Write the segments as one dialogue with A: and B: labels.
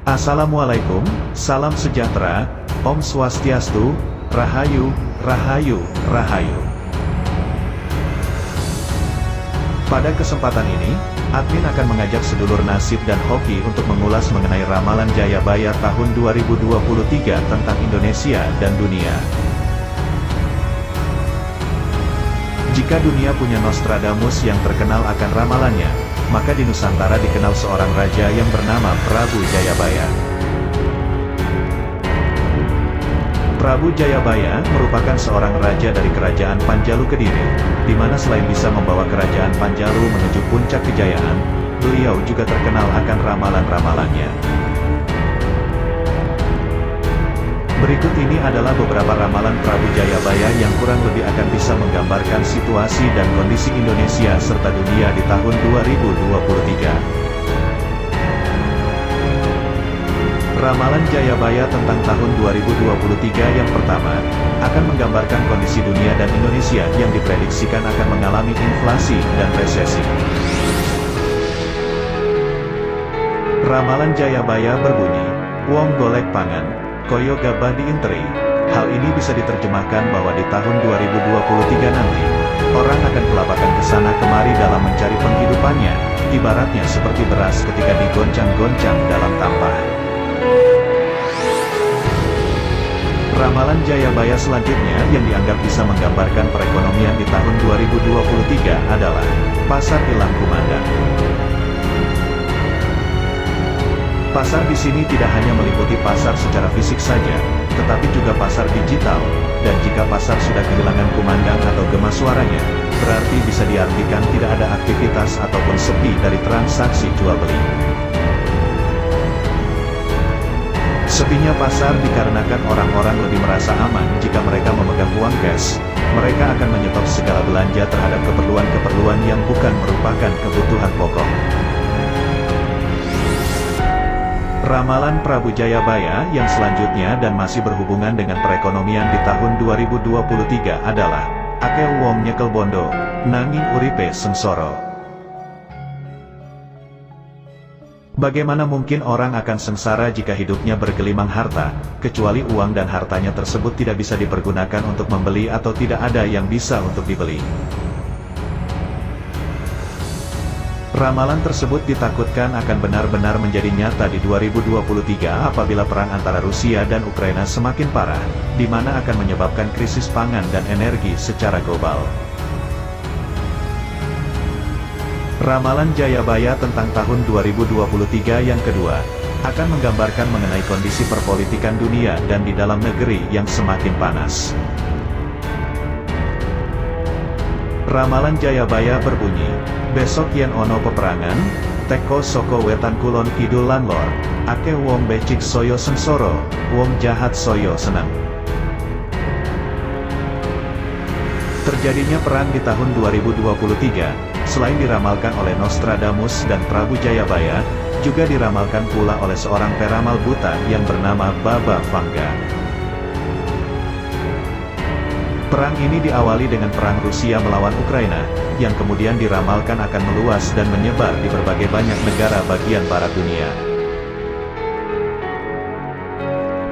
A: Assalamualaikum, salam sejahtera, Om Swastiastu, Rahayu, Rahayu, Rahayu. Pada kesempatan ini, admin akan mengajak sedulur nasib dan hoki untuk mengulas mengenai ramalan Jayabaya tahun 2023 tentang Indonesia dan dunia. Jika dunia punya Nostradamus yang terkenal akan ramalannya, maka di Nusantara dikenal seorang raja yang bernama Prabu Jayabaya. Prabu Jayabaya merupakan seorang raja dari kerajaan Panjalu Kediri, di mana selain bisa membawa kerajaan Panjalu menuju puncak kejayaan, beliau juga terkenal akan ramalan-ramalannya. Berikut ini adalah beberapa ramalan Prabu Jayabaya yang kurang lebih akan bisa menggambarkan situasi dan kondisi Indonesia serta dunia di tahun 2023. Ramalan Jayabaya tentang tahun 2023 yang pertama, akan menggambarkan kondisi dunia dan Indonesia yang diprediksikan akan mengalami inflasi dan resesi. Ramalan Jayabaya berbunyi, wong golek pangan, koyo gabah diinteri. Hal ini bisa diterjemahkan bahwa di tahun 2023 nanti, orang akan kelabakan kesana kemari dalam mencari penghidupannya, ibaratnya seperti beras ketika digoncang-goncang dalam tampah. Ramalan Jayabaya selanjutnya yang dianggap bisa menggambarkan perekonomian di tahun 2023 adalah pasar ilang kumandang. Pasar di sini tidak hanya meliputi pasar secara fisik saja, tetapi juga pasar digital, dan jika pasar sudah kehilangan kumandang atau gema suaranya, berarti bisa diartikan tidak ada aktivitas ataupun sepi dari transaksi jual beli. Sepinya pasar dikarenakan orang-orang lebih merasa aman jika mereka memegang uang cash, mereka akan menyetop segala belanja terhadap keperluan-keperluan yang bukan merupakan kebutuhan pokok. Ramalan Prabu Jayabaya yang selanjutnya dan masih berhubungan dengan perekonomian di tahun 2023 adalah akeh wong nyekel bondo, nanging uripe sengsara. Bagaimana mungkin orang akan sengsara jika hidupnya bergelimang harta, kecuali uang dan hartanya tersebut tidak bisa dipergunakan untuk membeli atau tidak ada yang bisa untuk dibeli. Ramalan tersebut ditakutkan akan benar-benar menjadi nyata di 2023 apabila perang antara Rusia dan Ukraina semakin parah, di mana akan menyebabkan krisis pangan dan energi secara global. Ramalan Jayabaya tentang tahun 2023 yang kedua, akan menggambarkan mengenai kondisi perpolitikan dunia dan di dalam negeri yang semakin panas. Ramalan Jayabaya berbunyi, besok yen ono peperangan, teko soko wetan kulon kidul lan lor, akeh wong becik soyo sengsara, wong jahat soyo seneng. Terjadinya perang di tahun 2023, selain diramalkan oleh Nostradamus dan Prabu Jayabaya, juga diramalkan pula oleh seorang peramal buta yang bernama Baba Vanga. Perang ini diawali dengan perang Rusia melawan Ukraina, yang kemudian diramalkan akan meluas dan menyebar di berbagai banyak negara bagian barat dunia.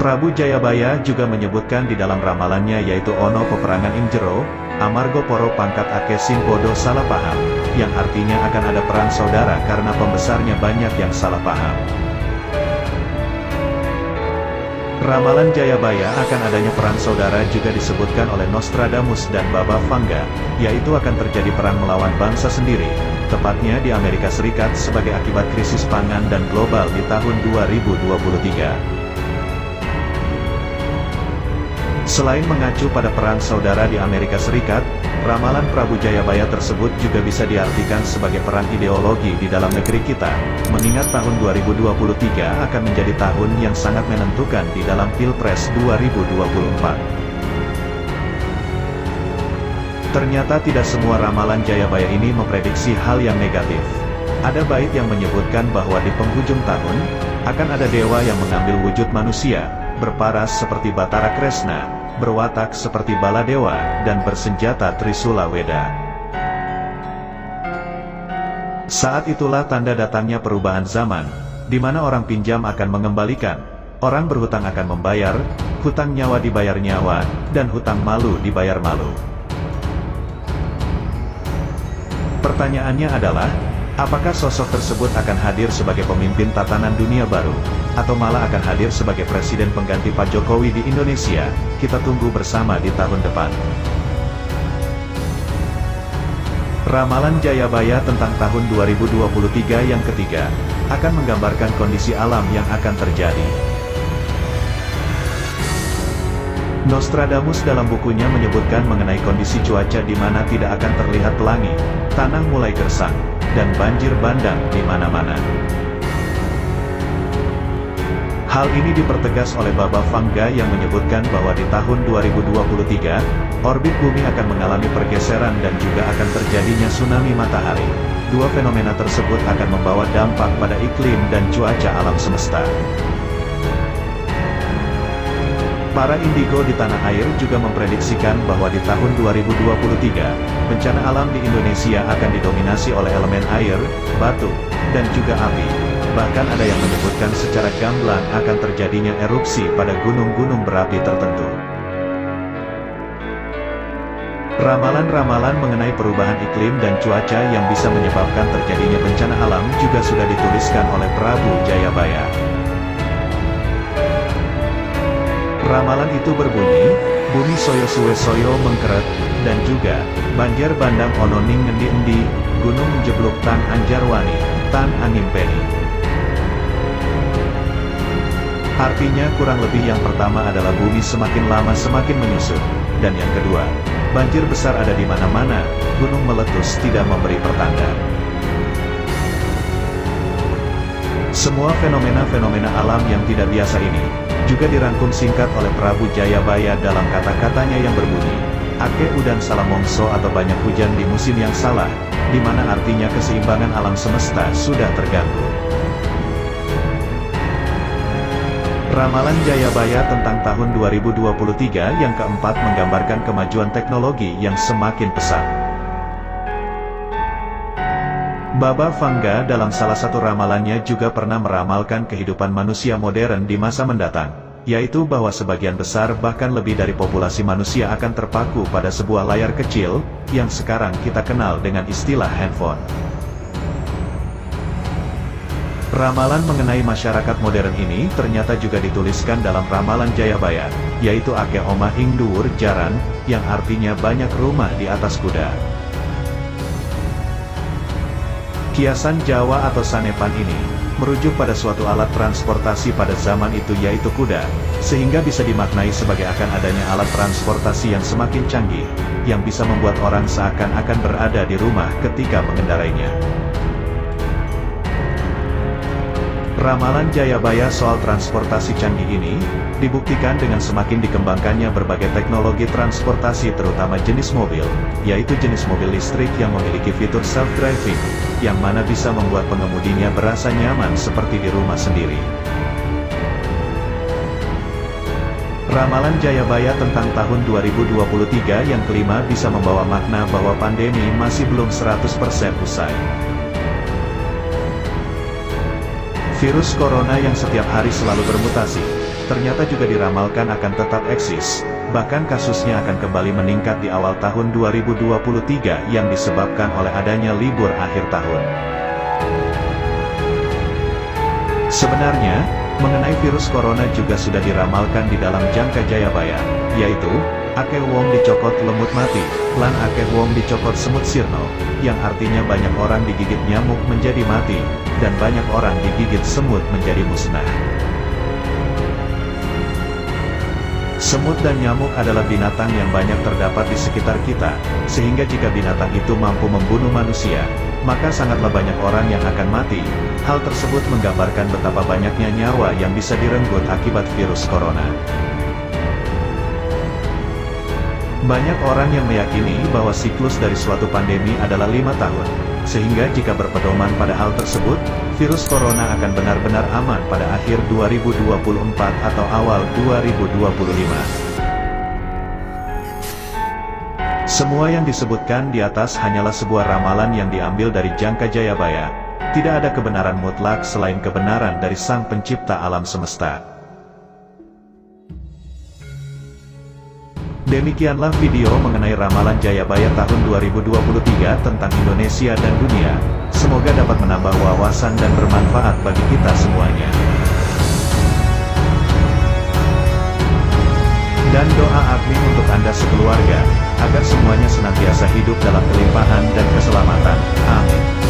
A: Prabu Jayabaya juga menyebutkan di dalam ramalannya yaitu ono peperangan ing jero, amarga poro pangkat akeh sing podo salah paham, yang artinya akan ada perang saudara karena pembesarnya banyak yang salah paham. Ramalan Jayabaya akan adanya perang saudara juga disebutkan oleh Nostradamus dan Baba Vanga, yaitu akan terjadi perang melawan bangsa sendiri, tepatnya di Amerika Serikat sebagai akibat krisis pangan dan global di tahun 2023. Selain mengacu pada perang saudara di Amerika Serikat, ramalan Prabu Jayabaya tersebut juga bisa diartikan sebagai perang ideologi di dalam negeri kita, mengingat tahun 2023 akan menjadi tahun yang sangat menentukan di dalam Pilpres 2024. Ternyata tidak semua ramalan Jayabaya ini memprediksi hal yang negatif. Ada bait yang menyebutkan bahwa di penghujung tahun, akan ada dewa yang mengambil wujud manusia, berparas seperti Batara Kresna, berwatak seperti Baladewa, dan bersenjata Trisula Weda. Saat itulah tanda datangnya perubahan zaman, di mana orang pinjam akan mengembalikan, orang berhutang akan membayar, hutang nyawa dibayar nyawa, dan hutang malu dibayar malu. Pertanyaannya adalah, apakah sosok tersebut akan hadir sebagai pemimpin tatanan dunia baru, atau malah akan hadir sebagai presiden pengganti Pak Jokowi di Indonesia? Kita tunggu bersama di tahun depan. Ramalan Jayabaya tentang tahun 2023 yang ketiga, akan menggambarkan kondisi alam yang akan terjadi. Nostradamus dalam bukunya menyebutkan mengenai kondisi cuaca di mana tidak akan terlihat pelangi, tanah mulai gersang, dan banjir bandang di mana-mana. Hal ini dipertegas oleh Baba Vanga yang menyebutkan bahwa di tahun 2023, orbit bumi akan mengalami pergeseran dan juga akan terjadinya tsunami matahari. Dua fenomena tersebut akan membawa dampak pada iklim dan cuaca alam semesta. Para indigo di tanah air juga memprediksikan bahwa di tahun 2023, bencana alam di Indonesia akan didominasi oleh elemen air, batu, dan juga api. Bahkan ada yang menyebutkan secara gamblang akan terjadinya erupsi pada gunung-gunung berapi tertentu. Ramalan-ramalan mengenai perubahan iklim dan cuaca yang bisa menyebabkan terjadinya bencana alam juga sudah dituliskan oleh Prabu Jayabaya. Ramalan itu berbunyi, bumi soyo suwe soyo mengkeret, dan juga, banjir bandang ononing ngendi endi, gunung jeblok tan anjarwani, tan animpeni. Artinya kurang lebih yang pertama adalah bumi semakin lama semakin menyusut, dan yang kedua, banjir besar ada di mana-mana, gunung meletus tidak memberi pertanda. Semua fenomena-fenomena alam yang tidak biasa ini, juga dirangkum singkat oleh Prabu Jayabaya dalam kata-katanya yang berbunyi, Ake udan salah mongso atau banyak hujan di musim yang salah, di mana artinya keseimbangan alam semesta sudah terganggu. Ramalan Jayabaya tentang tahun 2023 yang keempat menggambarkan kemajuan teknologi yang semakin pesat. Baba Vanga dalam salah satu ramalannya juga pernah meramalkan kehidupan manusia modern di masa mendatang, yaitu bahwa sebagian besar bahkan lebih dari populasi manusia akan terpaku pada sebuah layar kecil, yang sekarang kita kenal dengan istilah handphone. Ramalan mengenai masyarakat modern ini ternyata juga dituliskan dalam ramalan Jayabaya, yaitu Ake Omah ing Dhuwur Jaran, yang artinya banyak rumah di atas kuda. Kiasan Jawa atau sanepan ini, merujuk pada suatu alat transportasi pada zaman itu yaitu kuda, sehingga bisa dimaknai sebagai akan adanya alat transportasi yang semakin canggih, yang bisa membuat orang seakan-akan berada di rumah ketika mengendarainya. Ramalan Jayabaya soal transportasi canggih ini, dibuktikan dengan semakin dikembangkannya berbagai teknologi transportasi terutama jenis mobil, yaitu jenis mobil listrik yang memiliki fitur self-driving, yang mana bisa membuat pengemudinya berasa nyaman seperti di rumah sendiri. Ramalan Jayabaya tentang tahun 2023 yang kelima bisa membawa makna bahwa pandemi masih belum 100% usai. Virus corona yang setiap hari selalu bermutasi, ternyata juga diramalkan akan tetap eksis, bahkan kasusnya akan kembali meningkat di awal tahun 2023 yang disebabkan oleh adanya libur akhir tahun. Sebenarnya, mengenai virus corona juga sudah diramalkan di dalam Jangka Jayabaya, yaitu, Ake wong dicokot lemut mati, lan ake wong dicokot semut sirno, yang artinya banyak orang digigit nyamuk menjadi mati, dan banyak orang digigit semut menjadi musnah. Semut dan nyamuk adalah binatang yang banyak terdapat di sekitar kita, sehingga jika binatang itu mampu membunuh manusia, maka sangatlah banyak orang yang akan mati. Hal tersebut menggambarkan betapa banyaknya nyawa yang bisa direnggut akibat virus corona. Banyak orang yang meyakini bahwa siklus dari suatu pandemi adalah 5 tahun, sehingga jika berpedoman pada hal tersebut, virus corona akan benar-benar aman pada akhir 2024 atau awal 2025. Semua yang disebutkan di atas hanyalah sebuah ramalan yang diambil dari Jangka Jayabaya, Tidak ada kebenaran mutlak selain kebenaran dari Sang Pencipta alam semesta. Demikianlah video mengenai ramalan Jayabaya tahun 2023 tentang Indonesia dan dunia. Semoga dapat menambah wawasan dan bermanfaat bagi kita semuanya. Dan doa admin untuk Anda sekeluarga, agar semuanya senantiasa hidup dalam kelimpahan dan keselamatan. Amin.